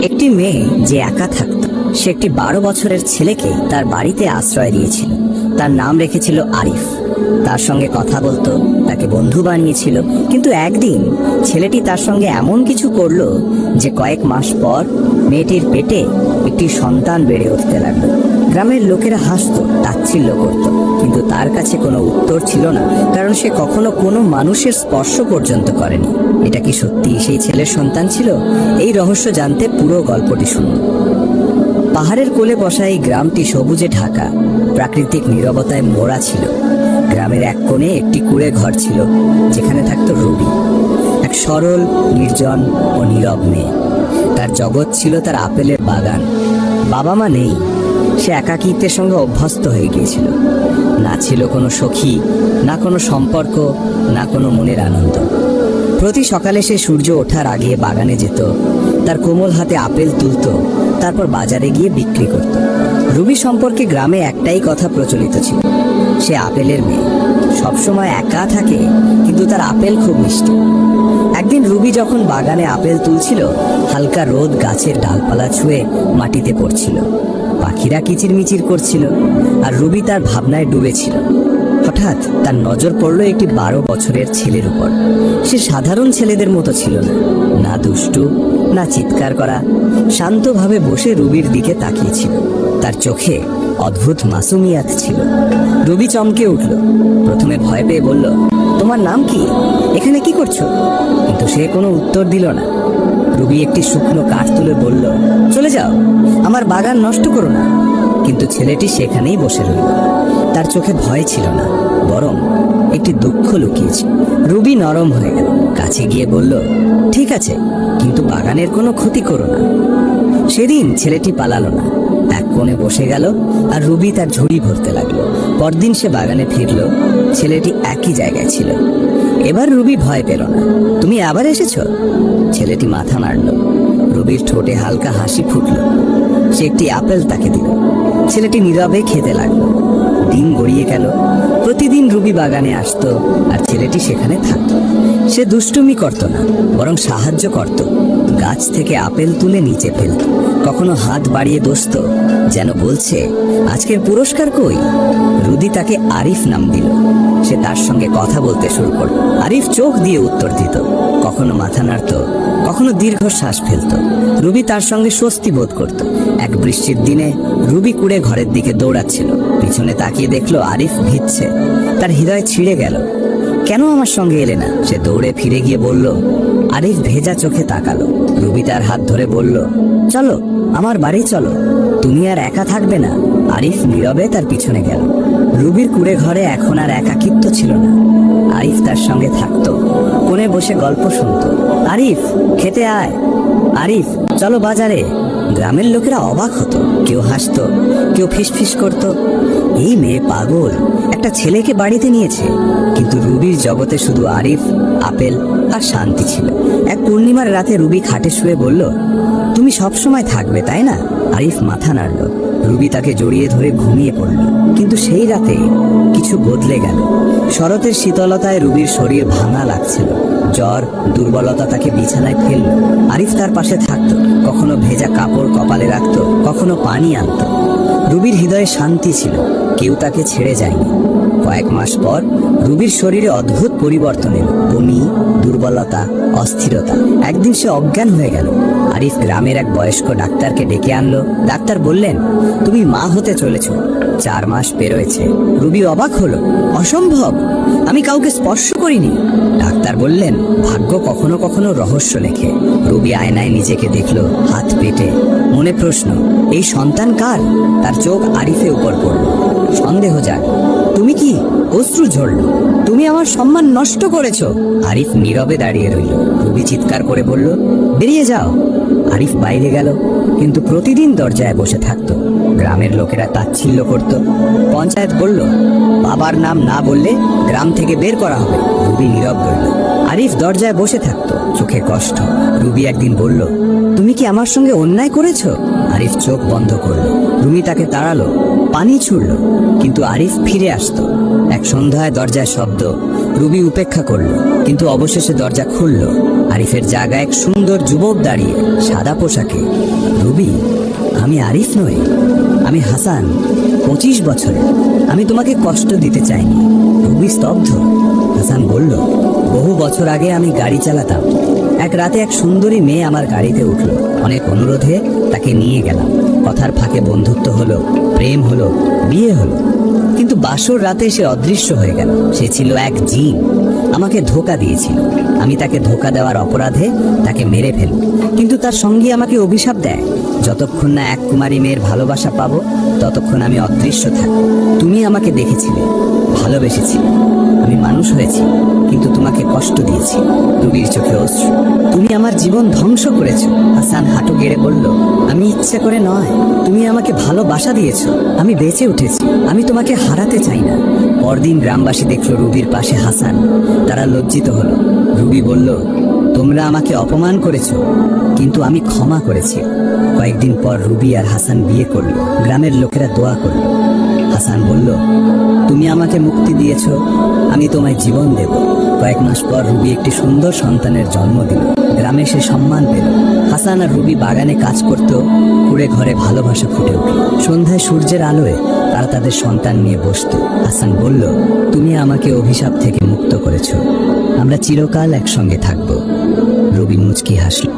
একটি মেয়ে যে একা থাকত, সে একটি 12 বছরের ছেলেকে তার বাড়িতে আশ্রয় দিয়েছিল। তার নাম রেখেছিল আরিফ। তার সঙ্গে কথা বলতো, তাকে বন্ধু বানিয়েছিল। কিন্তু একদিন ছেলেটি তার সঙ্গে এমন কিছু করলো যে কয়েক মাস পর মেয়েটির পেটে একটি সন্তান বেড়ে উঠতে লাগলো। গ্রামের লোকেরা হাসতো, তাচ্ছিল্য করত, কিন্তু তার কাছে কোনো উত্তর ছিল না, কারণ সে কখনো কোনো মানুষের স্পর্শ পর্যন্ত করেনি। এটা কি সত্যি সেই ছেলের সন্তান ছিল? এই রহস্য জানতে পুরো গল্পটি শুনুন। পাহাড়ের কোলে বসা এই গ্রামটি সবুজে ঢাকা, প্রাকৃতিক নীরবতায় মোড়া ছিল। গ্রামের এক কোণে একটি কুঁড়ে ঘর ছিল, যেখানে থাকত রুবি, এক সরল, নির্জন ও নীরব মেয়ে। তার জগৎ ছিল তার আপেলের বাগান। বাবা মা নেই, সে একাকিত্বের সঙ্গে অভ্যস্ত হয়ে গিয়েছিল। না ছিল কোনো সখী, না কোনো সম্পর্ক, না কোনো মনের আনন্দ। প্রতি সকালে সে সূর্য ওঠার আগে বাগানে যেত, তার কোমল হাতে আপেল তুলত, তারপর বাজারে গিয়ে বিক্রি করত। রুবি সম্পর্কে গ্রামে একটাই কথা প্রচলিত ছিল, সে আপেলের মেয়ে, সবসময় একা থাকে, কিন্তু তার আপেল খুব মিষ্টি। একদিন রুবি যখন বাগানে আপেল তুলছিল, হালকা রোদ গাছের ডালপালা ছুঁয়ে মাটিতে পড়ছিল, পাখিরা কিচিরমিচির করছিল, আর রুবি তার ভাবনায় ডুবেছিল। হঠাৎ তার নজর পড়ল একটি 12 বছরের ছেলের উপর। সে সাধারণ ছেলেদের মতো ছিল না, না দুষ্টু, না চিৎকার করা। শান্তভাবে বসে রুবির দিকে তাকিয়েছিল। তার চোখে অদ্ভুত মাসুমিয়াত ছিল। রুবি চমকে উঠল। প্রথমে ভয় পেয়ে বলল, তোমার নাম কি? এখানে কি করছো? কিন্তু সে কোনো উত্তর দিল না। রুবি একটি শুকনো কাঠ তুলে বলল, চলে যাও, আমার বাগান নষ্ট করো না। কিন্তু ছেলেটি সেখানেই বসে রইল। তার চোখে ভয় ছিল না, বরং একটি দুঃখ লুকিয়েছে। রুবি নরম হয়ে গেল, কাছে গিয়ে বলল, ঠিক আছে, কিন্তু বাগানের কোনো ক্ষতি করো না। সেদিন ছেলেটি পালালো না, এক কোণে বসে গেল, আর রুবি তার ঝুড়ি ভরতে লাগলো। পরদিন সে বাগানে ফিরল, ছেলেটি একই জায়গায় ছিল। এবার রুবি ভয় পেল না। তুমি আবার এসেছ? ছেলেটি মাথা নাড়ল। রুবির ঠোঁটে হালকা হাসি ফুটল। সে একটি আপেল তাকে দিল। ছেলেটি নীরবে খেতে লাগলো। দিন গড়িয়ে গেল। প্রতিদিন রুবি বাগানে আসতো, আর ছেলেটি সেখানে থাকতো। সে দুষ্টুমি করত না, বরং সাহায্য করত। গাছ থেকে আপেল তুলে নিচে ফেলত, কখনো হাত বাড়িয়ে দোস্ত, যেন বলছে, আজকের পুরস্কার কই? রুবি তাকে আরিফ নাম দিল। সে তার সঙ্গে কথা বলতে শুরু করল। আরিফ চোখ দিয়ে উত্তর দিত, কখনো মাথা নাড়ত, কখনো দীর্ঘশ্বাস ফেলত। রুবি তার সঙ্গে স্বস্তি বোধ করত। এক বৃষ্টির দিনে রুবি কুড়ে ঘরের দিকে দৌড়াচ্ছিল। পিছনে তাকিয়ে দেখলো আরিফ ভিজছে। তার হৃদয় ছিঁড়ে গেল। কেন আমার সঙ্গে এলে না? সে দৌড়ে ফিরে গিয়ে বলল। আরিফ ভেজা চোখে তাকালো। রুবি তার হাত ধরে বলল, চলো, আমার বাড়ি চলো, তুমি আর একা থাকবে না। আরিফ নীরবে তার পিছনে গেল। রুবির কুড়ে ঘরে এখন আর একাকিত্ব ছিল না। আরিফ তার সঙ্গে থাকতো, কোণে বসে গল্প শুনতো। আরিফ, খেতে আয়। আরিফ, চলো বাজারে। গ্রামের লোকেরা অবাক হতো, কেউ হাসতো, কেউ ফিসফিস করত, এই মেয়ে পাগল, একটা ছেলেকে বাড়িতে নিয়েছে। কিন্তু রুবির জগতে শুধু আরিফ, আপেল আর শান্তি ছিল। এক পূর্ণিমার রাতে রুবি খাটে শুয়ে বলল, তুমি সবসময় থাকবে, তাই না? আরিফ মাথা নাড়ল। রুবি তাকে জড়িয়ে ধরে ঘুমিয়ে পড়ল। কিন্তু সেই রাতে কিছু বদলে গেল। শরতের শীতলতায় রুবির শরীর ভাঙা লাগছিল। জ্বর, দুর্বলতা তাকে বিছানায় ফেলল। আরিফ তার পাশে থাকতো, কখনো ভেজা কাপড় কপালে রাখত, কখনো পানি আনত। রুবির হৃদয়ে শান্তি ছিল, কেউ তাকে ছেড়ে যায়নি। কয়েক মাস পর রুবির শরীরে অদ্ভুত পরিবর্তন এলো। বমি, দুর্বলতা, অস্থিরতা। একদিন সে অজ্ঞান হয়ে গেল। আরিফ গ্রামের এক বয়স্ক ডাক্তারকে ডেকে আনলো। ডাক্তার বললেন, তুমি মা হতে চলেছ। 4 মাস পেরোয়েছে। রুবি অবাক হলো, অসম্ভব, আমি কাউকে স্পর্শ করিনি। ডাক্তার বললেন, ভাগ্য কখনো কখনো রহস্য লেখে। রুবি আয়নায় নিজেকে দেখলো, হাত পেটে। মনে প্রশ্ন, এই সন্তান কার? তার চোখ আরিফে উপর পড়ল। সন্দেহ যাক, তুমি কি? অশ্রু ঝরল, তুমি আমার সম্মান নষ্ট করেছো। আরিফ নীরবে দাঁড়িয়ে রইল। রুবি চিৎকার করে বলল, বেরিয়ে যাও। আরিফ বাইরে গেল, কিন্তু প্রতিদিন দরজায় বসে থাকতো। গ্রামের লোকেরা তাচ্ছিল্য করত। পঞ্চায়েত বলল, বাবার নাম না বললে গ্রাম থেকে বের করা হবে। রুবি নীরব রইল। আরিফ দরজায় বসে থাকতো, চোখে কষ্ট। রুবি একদিন বলল, তুমি কি আমার সঙ্গে অন্যায় করেছো? আরিফ চোখ বন্ধ করলো। রুবি তাকে তাড়ালো, পানি ছুড়ল, কিন্তু আরিফ ফিরে আসতো। এক সন্ধ্যায় দরজায় শব্দ। রুবি উপেক্ষা করলো, কিন্তু অবশেষে দরজা খুলল। আরিফের জায়গায় এক সুন্দর যুবক দাঁড়িয়ে সাদা পোশাকে। রুবি, আমি আরিফ নই, আমি হাসান, 25 বছরের। আমি তোমাকে কষ্ট দিতে চাইনি। রুবি স্তব্ধ। হাসান বলল, বহু বছর আগে আমি গাড়ি চালাতাম। এক রাতে এক সুন্দরী মেয়ে আমার গাড়িতে উঠলো। অনেক অনুরোধে তাকে নিয়ে গেলাম। কথার ফাঁকে বন্ধুত্ব হলো, প্রেম হলো, বিয়ে হলো। কিন্তু বাসর রাতে সে অদৃশ্য হয়ে গেল। সে ছিল এক জিন, আমাকে ধোঁকা দিয়েছিল। আমি তাকে ধোঁকা দেওয়ার অপরাধে তাকে মেরে ফেলি। কিন্তু তার সঙ্গী আমাকে অভিশাপ দেয়, যতক্ষণ না এক কুমারী মেয়ের ভালোবাসা পাবো ততক্ষণ আমি অদৃশ্য থাকবো। তুমি আমাকে দেখেছিলে, ভালোবেসেছিলে। আমি মানুষ হয়েছি, কিন্তু তোমাকে কষ্ট দিয়েছি। রুবির চোখে অশ্রু। তুমি আমার জীবন ধ্বংস করেছো। হাসান হাঁটু গেড়ে বলল, আমি ইচ্ছে করে নয়, তুমি আমাকে ভালোবাসা দিয়েছো। আমি বেঁচে উঠেছি, আমি তোমাকে হারাতে চাই না। পরদিন গ্রামবাসী দেখলো রুবির পাশে হাসান। তারা লজ্জিত হলো। রুবি বলল, তোমরা আমাকে অপমান করেছো, কিন্তু আমি ক্ষমা করেছি। কয়েকদিন পর রুবি আর হাসান বিয়ে করলো। গ্রামের লোকেরা দোয়া করলো। হাসান বলল, তুমি আমাকে মুক্তি দিয়েছ, আমি তোমায় জীবন দেব। কয়েক মাস পর রুবি একটি সুন্দর সন্তানের জন্ম দিল। গ্রামে সে সম্মান পেল। হাসান আর রুবি বাগানে কাজ করত। কুড়ে ঘরে ভালোবাসা ফুটে উঠল। সন্ধ্যায় সূর্যের আলোয় তারা তাদের সন্তান নিয়ে বসত। হাসান বলল, তুমি আমাকে অভিশাপ থেকে মুক্ত করেছ, আমরা চিরকাল একসঙ্গে থাকব। রুবি মুচকি হাসল।